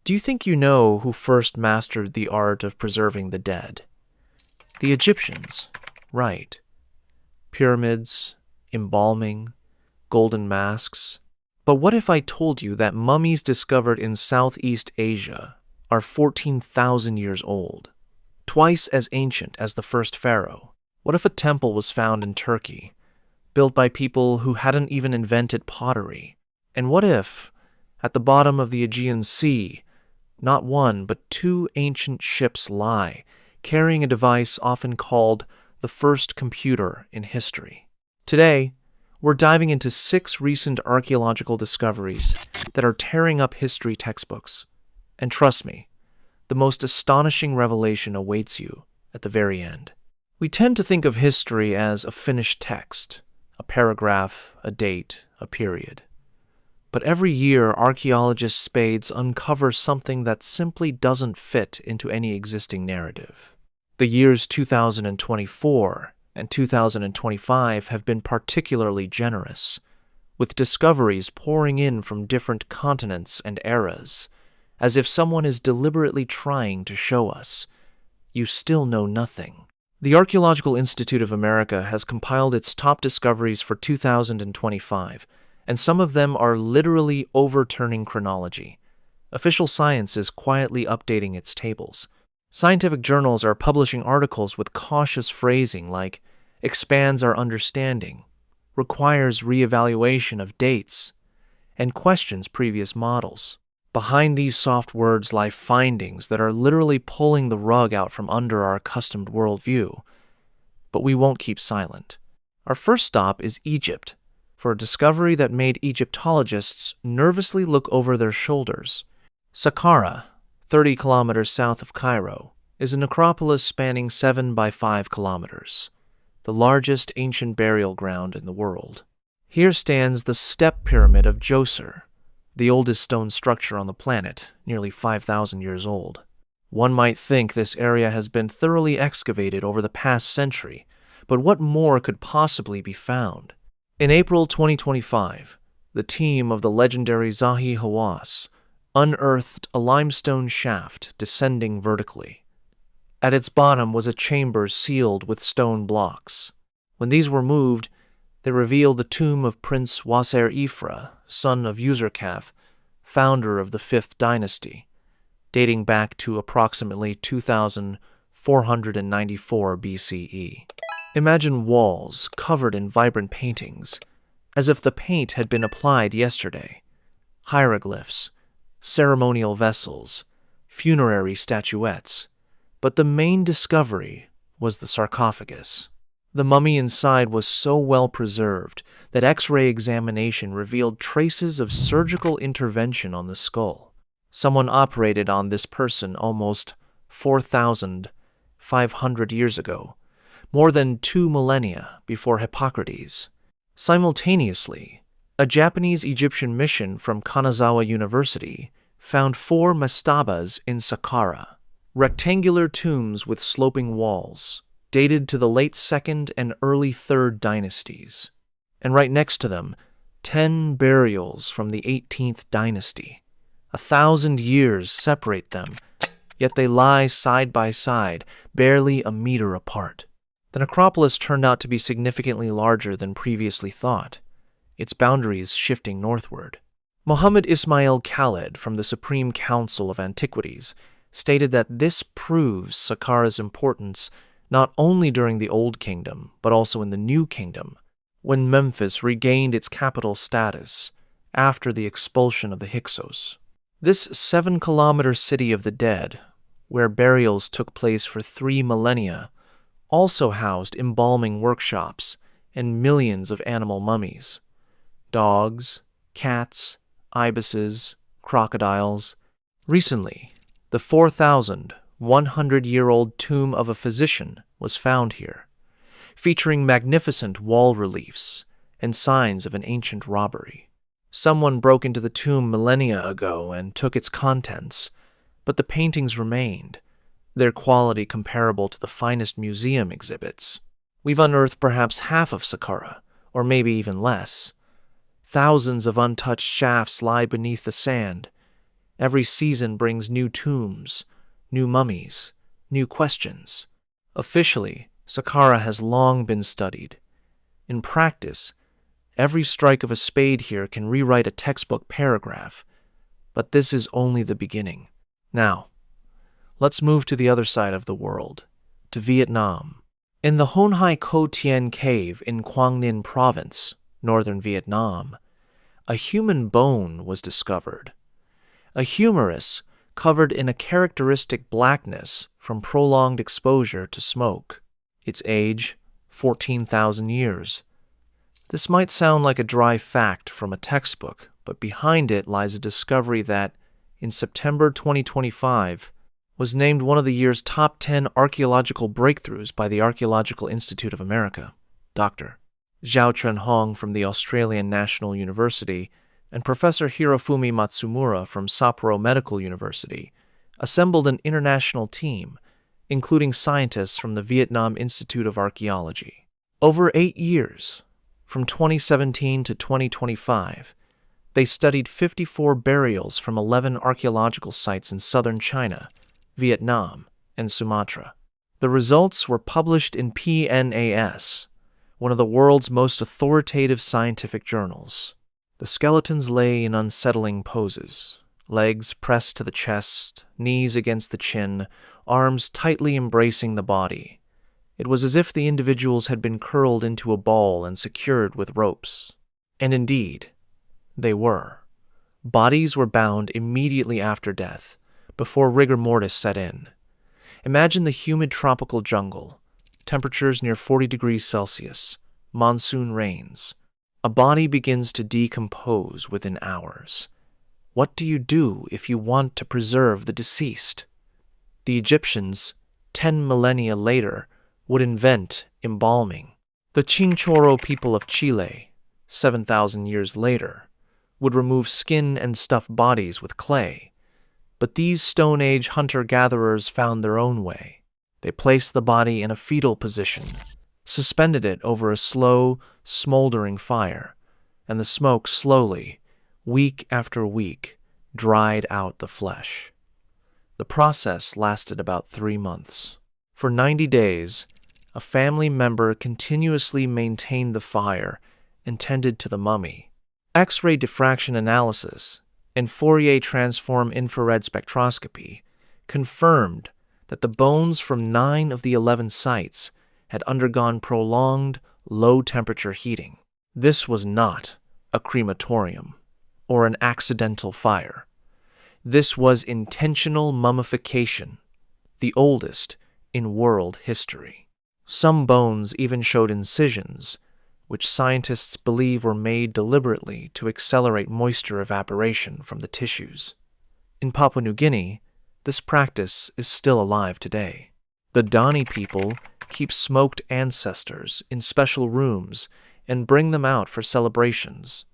Do you think you know who first mastered the art of preserving the dead? The Egyptians, right. Pyramids, embalming, golden masks. But what if I told you that mummies discovered in Southeast Asia are 14,000 years old, twice as ancient as the first pharaoh? What if a temple was found in Turkey, built by people who hadn't even invented pottery? And what if, at the bottom of the Aegean Sea, not one but two ancient ships lie, carrying a device often called the first computer in history? Today, we're diving into 6 recent archaeological discoveries that are tearing up history textbooks. And trust me, the most astonishing revelation awaits you at the very end. We tend to think of history as a finished text, a paragraph, a date, a period. But every year, archaeologist spades uncover something that simply doesn't fit into any existing narrative. The years 2024 and 2025 have been particularly generous, with discoveries pouring in from different continents and eras, as if someone is deliberately trying to show us, you still know nothing. The Archaeological Institute of America has compiled its top discoveries for 2025, and some of them are literally overturning chronology. Official science is quietly updating its tables. Scientific journals are publishing articles with cautious phrasing like, expands our understanding, requires reevaluation of dates, and questions previous models. Behind these soft words lie findings that are literally pulling the rug out from under our accustomed worldview. But we won't keep silent. Our first stop is Egypt, for a discovery that made Egyptologists nervously look over their shoulders. Saqqara, 30 kilometers south of Cairo, is a necropolis spanning 7 by 5 kilometers, the largest ancient burial ground in the world. Here stands the Step Pyramid of Djoser, the oldest stone structure on the planet, nearly 5,000 years old. One might think this area has been thoroughly excavated over the past century, but what more could possibly be found? In April 2025, the team of the legendary Zahi Hawass unearthed a limestone shaft descending vertically. At its bottom was a chamber sealed with stone blocks. When these were moved, they revealed the tomb of Prince Wasser Ifra, son of Userkaf, founder of the 5th dynasty, dating back to approximately 2494 BCE. Imagine walls covered in vibrant paintings, as if the paint had been applied yesterday. Hieroglyphs, ceremonial vessels, funerary statuettes. But the main discovery was the sarcophagus. The mummy inside was so well preserved that X-ray examination revealed traces of surgical intervention on the skull. Someone operated on this person almost 4,500 years ago, more than 2 millennia before Hippocrates. Simultaneously, a Japanese-Egyptian mission from Kanazawa University found 4 mastabas in Saqqara, rectangular tombs with sloping walls, dated to the late 2nd and early 3rd dynasties. And right next to them, 10 burials from the 18th dynasty. 1,000 years separate them, yet they lie side by side, barely a meter apart. The necropolis turned out to be significantly larger than previously thought, its boundaries shifting northward. Muhammad Ismail Khaled from the Supreme Council of Antiquities stated that this proves Saqqara's importance not only during the Old Kingdom, but also in the New Kingdom, when Memphis regained its capital status after the expulsion of the Hyksos. This 7-kilometer city of the dead, where burials took place for 3 millennia, also housed embalming workshops and millions of animal mummies. Dogs, cats, ibises, crocodiles. Recently, the 4,100-year-old tomb of a physician was found here, featuring magnificent wall reliefs and signs of an ancient robbery. Someone broke into the tomb millennia ago and took its contents, but the paintings remained, their quality comparable to the finest museum exhibits. We've unearthed perhaps half of Saqqara, or maybe even less. Thousands of untouched shafts lie beneath the sand, Every season brings new tombs, new mummies, new questions. Officially, Saqqara has long been studied. In practice, every strike of a spade here can rewrite a textbook paragraph, but this is only the beginning. Now, let's move to the other side of the world, to Vietnam. In the Hon Hai Co Tien Cave in Quang Ninh Province, northern Vietnam, a human bone was discovered. A humerus covered in a characteristic blackness from prolonged exposure to smoke. Its age, 14,000 years. This might sound like a dry fact from a textbook, but behind it lies a discovery that, in September 2025, was named one of the year's top 10 archaeological breakthroughs by the Archaeological Institute of America. Dr. Zhao Chun-hong from the Australian National University and Professor Hirofumi Matsumura from Sapporo Medical University assembled an international team, including scientists from the Vietnam Institute of Archaeology. Over 8 years, from 2017 to 2025, they studied 54 burials from 11 archaeological sites in southern China, Vietnam, and Sumatra. The results were published in PNAS, one of the world's most authoritative scientific journals. The skeletons lay in unsettling poses, legs pressed to the chest, knees against the chin, arms tightly embracing the body. It was as if the individuals had been curled into a ball and secured with ropes. And indeed, they were. Bodies were bound immediately after death, before rigor mortis set in. Imagine the humid tropical jungle, temperatures near 40 degrees Celsius, monsoon rains. A body begins to decompose within hours. What do you do if you want to preserve the deceased? The Egyptians, 10 millennia later, would invent embalming. The Chinchorro people of Chile, 7,000 years later, would remove skin and stuff bodies with clay. But these Stone Age hunter-gatherers found their own way. They placed the body in a fetal position, suspended it over a slow, smoldering fire, and the smoke slowly, week after week, dried out the flesh. The process lasted about 3 months. For 90 days, a family member continuously maintained the fire and tended to the mummy. X-ray diffraction analysis and Fourier transform infrared spectroscopy confirmed that the bones from 9 of the 11 sites had undergone prolonged, low-temperature heating. This was not a crematorium or an accidental fire. This was intentional mummification, the oldest in world history. Some bones even showed incisions, which scientists believe were made deliberately to accelerate moisture evaporation from the tissues. In Papua New Guinea, this practice is still alive today. The Dani people keep smoked ancestors in special rooms and bring them out for celebrations.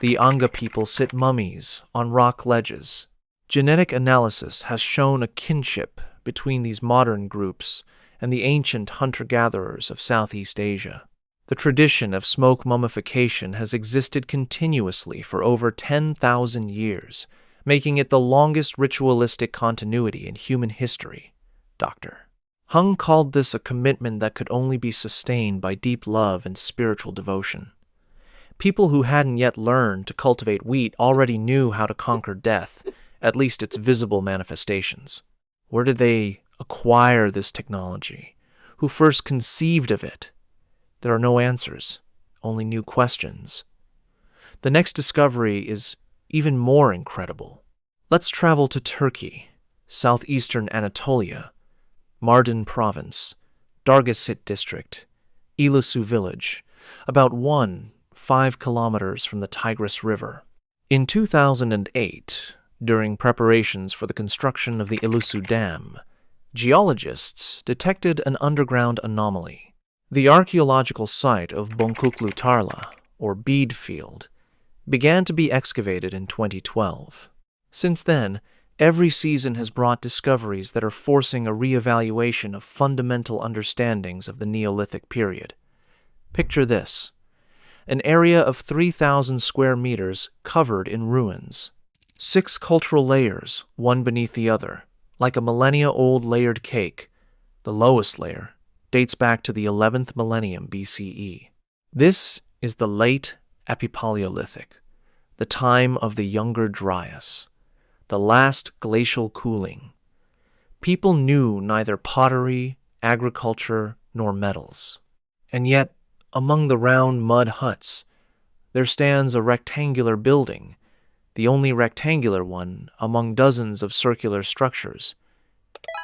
The Anga people sit mummies on rock ledges. Genetic analysis has shown a kinship between these modern groups and the ancient hunter-gatherers of Southeast Asia. The tradition of smoke mummification has existed continuously for over 10,000 years, making it the longest ritualistic continuity in human history. Dr. Hung called this a commitment that could only be sustained by deep love and spiritual devotion. People who hadn't yet learned to cultivate wheat already knew how to conquer death, at least its visible manifestations. Where did they acquire this technology? Who first conceived of it? There are no answers, only new questions. The next discovery is even more incredible. Let's travel to Turkey, southeastern Anatolia, Mardin Province, Dargasit District, Ilısu Village, about 5 kilometers from the Tigris River. In 2008, during preparations for the construction of the Ilısu Dam, geologists detected an underground anomaly. The archaeological site of Bonkuklu Tarla, or Bead Field, began to be excavated in 2012. Since then, every season has brought discoveries that are forcing a re-evaluation of fundamental understandings of the Neolithic period. Picture this: an area of 3,000 square meters covered in ruins. 6 cultural layers, one beneath the other, like a millennia-old layered cake. The lowest layer dates back to the 11th millennium BCE. This is the late Epipaleolithic, the time of the Younger Dryas, the last glacial cooling. People knew neither pottery, agriculture, nor metals. And yet, among the round mud huts, there stands a rectangular building, the only rectangular one among dozens of circular structures.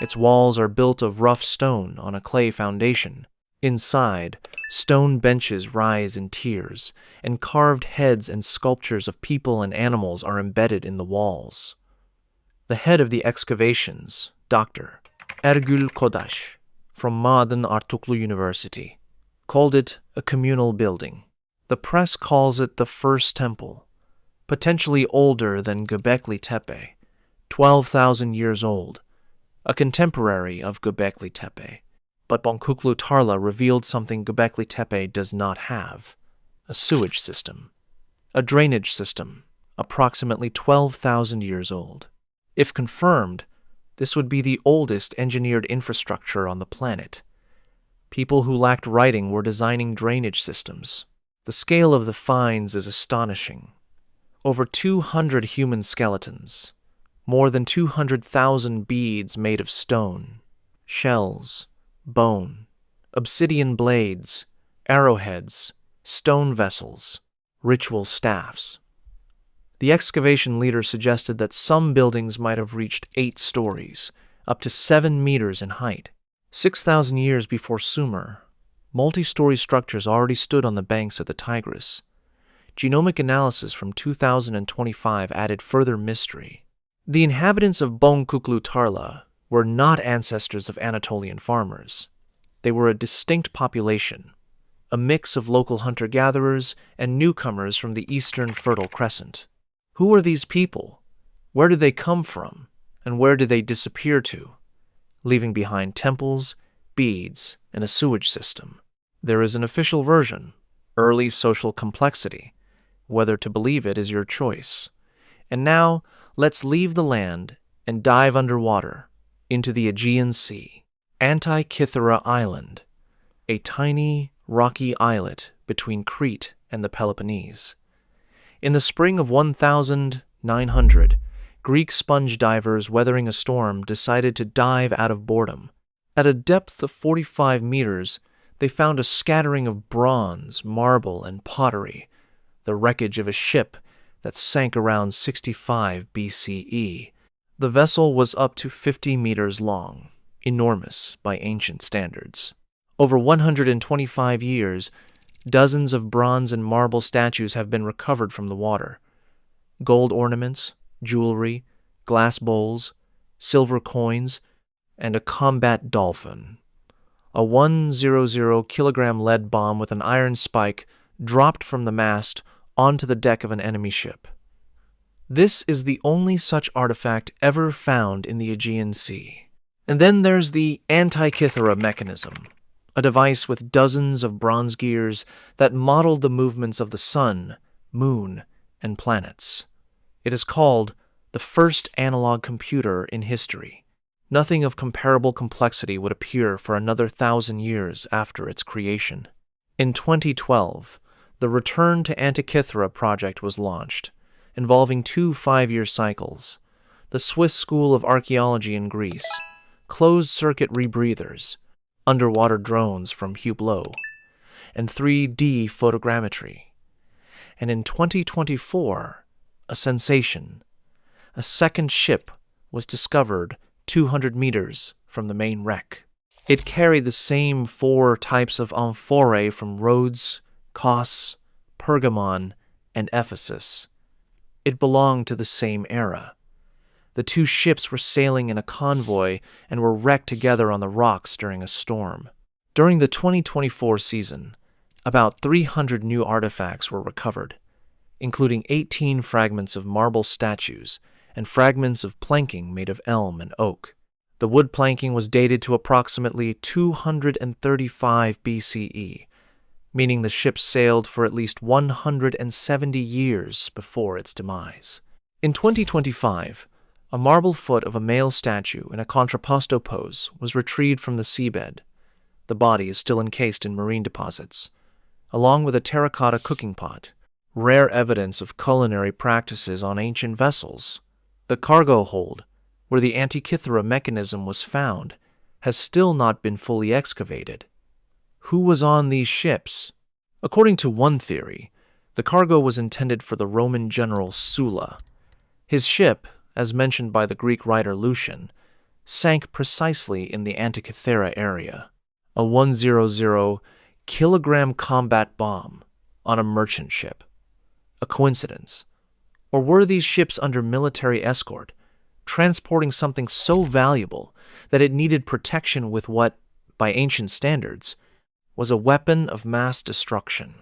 Its walls are built of rough stone on a clay foundation. Inside, stone benches rise in tiers, and carved heads and sculptures of people and animals are embedded in the walls. The head of the excavations, Dr. Ergül Kodaş, from Mardin Artuklu University, called it a communal building. The press calls it the first temple, potentially older than Göbekli Tepe, 12,000 years old, a contemporary of Göbekli Tepe. But Bonkuklu Tarla revealed something Göbekli Tepe does not have: a sewage system, a drainage system, approximately 12,000 years old. If confirmed, this would be the oldest engineered infrastructure on the planet. People who lacked writing were designing drainage systems. The scale of the finds is astonishing. Over 200 human skeletons, more than 200,000 beads made of stone, shells, bone, obsidian blades, arrowheads, stone vessels, ritual staffs. The excavation leader suggested that some buildings might have reached 8 stories, up to 7 meters in height. 6,000 years before Sumer, multi-story structures already stood on the banks of the Tigris. Genomic analysis from 2025 added further mystery. The inhabitants of Bonkuklu Tarla were not ancestors of Anatolian farmers. They were a distinct population, a mix of local hunter-gatherers and newcomers from the eastern Fertile Crescent. Who were these people? Where did they come from? And where did they disappear to, leaving behind temples, beads, and a sewage system? There is an official version, early social complexity. Whether to believe it is your choice. And now, let's leave the land and dive underwater into the Aegean Sea. Antikythera Island, a tiny, rocky islet between Crete and the Peloponnese. In the spring of 1900, Greek sponge divers weathering a storm decided to dive out of boredom. At a depth of 45 meters, they found a scattering of bronze, marble, and pottery, the wreckage of a ship that sank around 65 BCE. The vessel was up to 50 meters long, enormous by ancient standards. Over 125 years, dozens of bronze and marble statues have been recovered from the water. Gold ornaments, jewelry, glass bowls, silver coins, and a combat dolphin. A 100 kilogram lead bomb with an iron spike dropped from the mast onto the deck of an enemy ship. This is the only such artifact ever found in the Aegean Sea. And then there's the Antikythera mechanism, a device with dozens of bronze gears that modeled the movements of the sun, moon, and planets. It is called the first analog computer in history. Nothing of comparable complexity would appear for another 1,000 years after its creation. In 2012, the Return to Antikythera project was launched, involving 2 5-year cycles, the Swiss School of Archaeology in Greece, closed-circuit rebreathers, underwater drones from Hublot, and 3D photogrammetry. And in 2024, a sensation. A second ship was discovered 200 meters from the main wreck. It carried the same 4 types of amphorae from Rhodes, Kos, Pergamon, and Ephesus. It belonged to the same era. The 2 ships were sailing in a convoy and were wrecked together on the rocks during a storm. During the 2024 season, about 300 new artifacts were recovered, including 18 fragments of marble statues and fragments of planking made of elm and oak. The wood planking was dated to approximately 235 BCE, meaning the ship sailed for at least 170 years before its demise. In 2025, a marble foot of a male statue in a contrapposto pose was retrieved from the seabed. The body is still encased in marine deposits, along with a terracotta cooking pot, rare evidence of culinary practices on ancient vessels. The cargo hold, where the Antikythera mechanism was found, has still not been fully excavated. Who was on these ships? According to one theory, the cargo was intended for the Roman general Sulla. His ship, as mentioned by the Greek writer Lucian, sank precisely in the Antikythera area, a 100-kilogram combat bomb on a merchant ship. A coincidence? Or were these ships under military escort, transporting something so valuable that it needed protection with what, by ancient standards, was a weapon of mass destruction?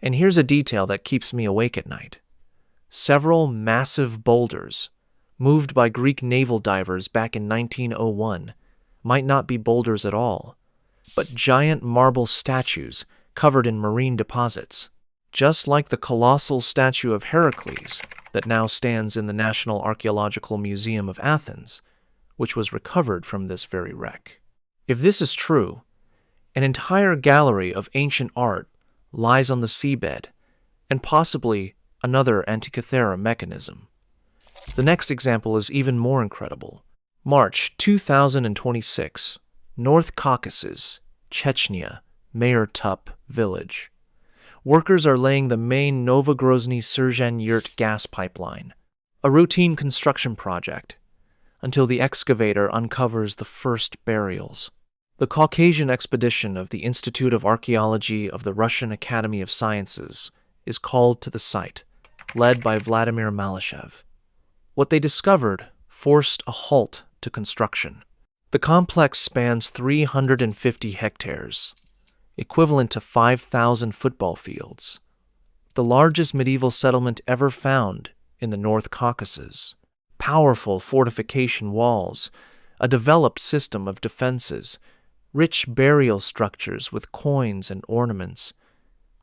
And here's a detail that keeps me awake at night. Several massive boulders, moved by Greek naval divers back in 1901, might not be boulders at all, but giant marble statues covered in marine deposits, just like the colossal statue of Heracles that now stands in the National Archaeological Museum of Athens, which was recovered from this very wreck. If this is true, an entire gallery of ancient art lies on the seabed, and possibly another Antikythera mechanism. The next example is even more incredible. March 2026, North Caucasus, Chechnya, Mayor Tup Village. Workers are laying the main Novogrozny-Serzhan-Yurt gas pipeline, a routine construction project, until the excavator uncovers the first burials. The Caucasian expedition of the Institute of Archaeology of the Russian Academy of Sciences is called to the site, led by Vladimir Malyshev. What they discovered forced a halt to construction. The complex spans 350 hectares, equivalent to 5,000 football fields, the largest medieval settlement ever found in the North Caucasus. Powerful fortification walls, a developed system of defenses, rich burial structures with coins and ornaments.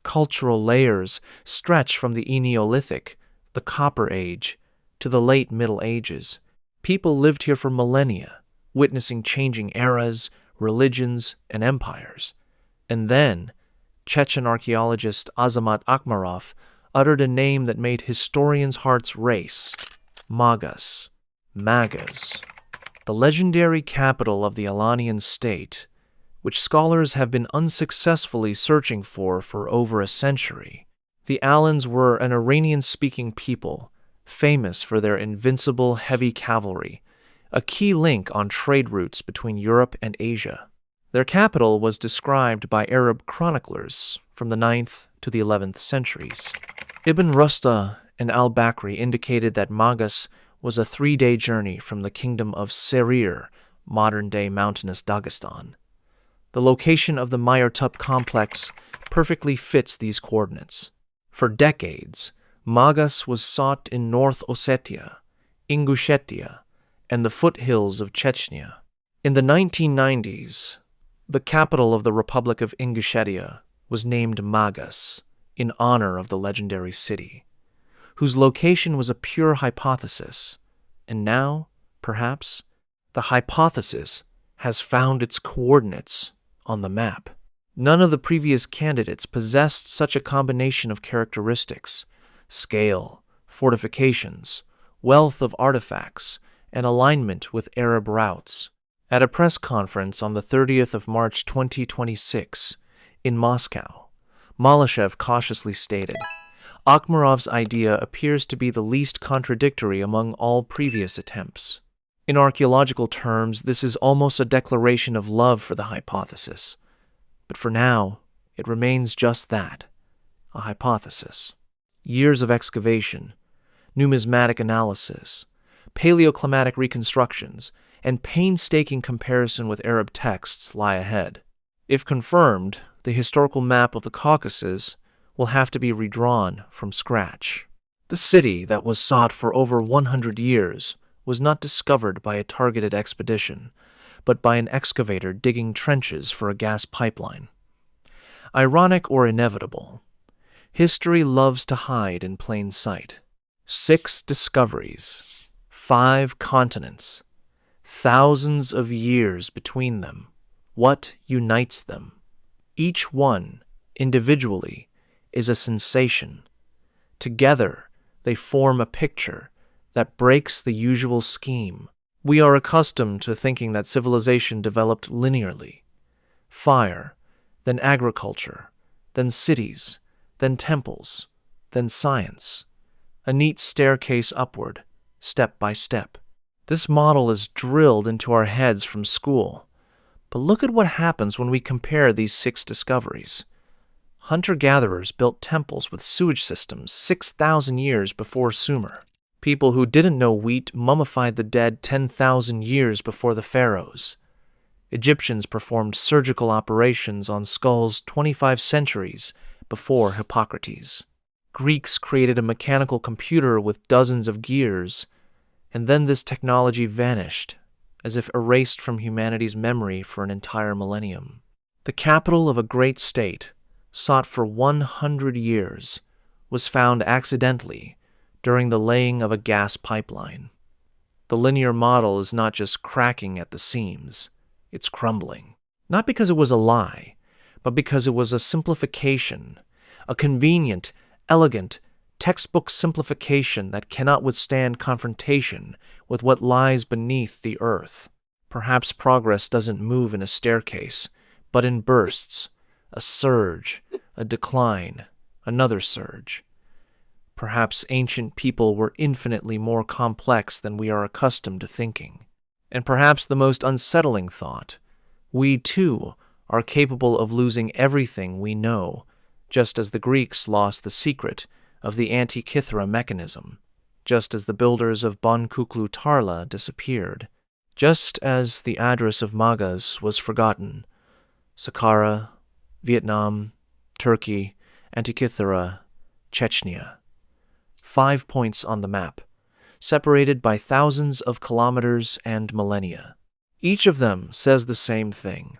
Cultural layers stretch from the Neolithic, the Copper Age, to the late Middle Ages. People lived here for millennia, witnessing changing eras, religions, and empires. And then, Chechen archaeologist Azamat Akhmarov uttered a name that made historians' hearts race: Magas. Magas, the legendary capital of the Alanian state, which scholars have been unsuccessfully searching for over a century. The Alans were an Iranian-speaking people, famous for their invincible heavy cavalry, a key link on trade routes between Europe and Asia. Their capital was described by Arab chroniclers from the 9th to the 11th centuries. Ibn Rushd and al-Bakri indicated that Magas was a 3-day journey from the kingdom of Serir, modern-day mountainous Dagestan. The location of the Mayor Tup complex perfectly fits these coordinates. For decades, Magas was sought in North Ossetia, Ingushetia, and the foothills of Chechnya. In the 1990s, the capital of the Republic of Ingushetia was named Magas in honor of the legendary city, whose location was a pure hypothesis, and now, perhaps, the hypothesis has found its coordinates on the map. None of the previous candidates possessed such a combination of characteristics: scale, fortifications, wealth of artifacts, and alignment with Arab routes. At a press conference on the 30th of March 2026 in Moscow, Malyshev cautiously stated, "Akhmarov's idea appears to be the least contradictory among all previous attempts. In archaeological terms, this is almost a declaration of love for the hypothesis. But for now, it remains just that, a hypothesis. Years of excavation, numismatic analysis, paleoclimatic reconstructions, and painstaking comparison with Arab texts lie ahead. If confirmed, the historical map of the Caucasus will have to be redrawn from scratch. The city that was sought for over 100 years was not discovered by a targeted expedition, but by an excavator digging trenches for a gas pipeline. Ironic or inevitable, history loves to hide in plain sight. 6 discoveries, 5 continents, thousands of years between them. What unites them? Each one, individually, is a sensation. Together, they form a picture that breaks the usual scheme. We are accustomed to thinking that civilization developed linearly. Fire, then agriculture, then cities, then temples, then science. A neat staircase upward, step by step. This model is drilled into our heads from school. But look at what happens when we compare these 6 discoveries. Hunter-gatherers built temples with sewage systems 6,000 years before Sumer. People who didn't know wheat mummified the dead 10,000 years before the pharaohs. Egyptians performed surgical operations on skulls 25 centuries before Hippocrates. Greeks created a mechanical computer with dozens of gears, and then this technology vanished, as if erased from humanity's memory for an entire millennium. The capital of a great state, sought for 100 years, was found accidentally during the laying of a gas pipeline. The linear model is not just cracking at the seams, it's crumbling. Not because it was a lie, but because it was a simplification, a convenient, elegant, textbook simplification that cannot withstand confrontation with what lies beneath the earth. Perhaps progress doesn't move in a staircase, but in bursts, a surge, a decline, another surge. Perhaps ancient people were infinitely more complex than we are accustomed to thinking. And perhaps the most unsettling thought, we too are capable of losing everything we know, just as the Greeks lost the secret of the Antikythera mechanism, just as the builders of Bon Kuklu Tarla disappeared, just as the address of Magas was forgotten. Saqqara, Vietnam, Turkey, Antikythera, Chechnya. 5 points on the map, separated by thousands of kilometers and millennia. Each of them says the same thing.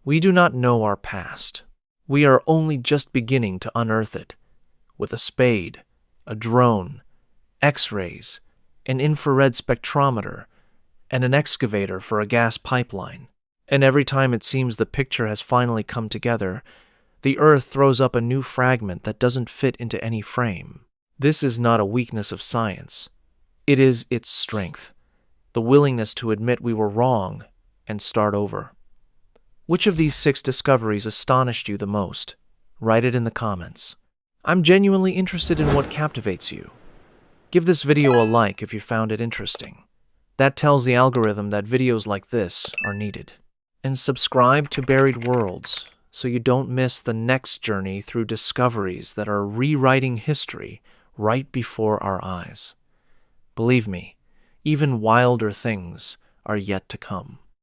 We do not know our past. We are only just beginning to unearth it. With a spade, a drone, X-rays, an infrared spectrometer, and an excavator for a gas pipeline. And every time it seems the picture has finally come together, the Earth throws up a new fragment that doesn't fit into any frame. This is not a weakness of science. It is its strength, the willingness to admit we were wrong and start over. Which of these 6 discoveries astonished you the most? Write it in the comments. I'm genuinely interested in what captivates you. Give this video a like if you found it interesting. That tells the algorithm that videos like this are needed. And subscribe to Buried Worlds so you don't miss the next journey through discoveries that are rewriting history right before our eyes. Believe me, even wilder things are yet to come.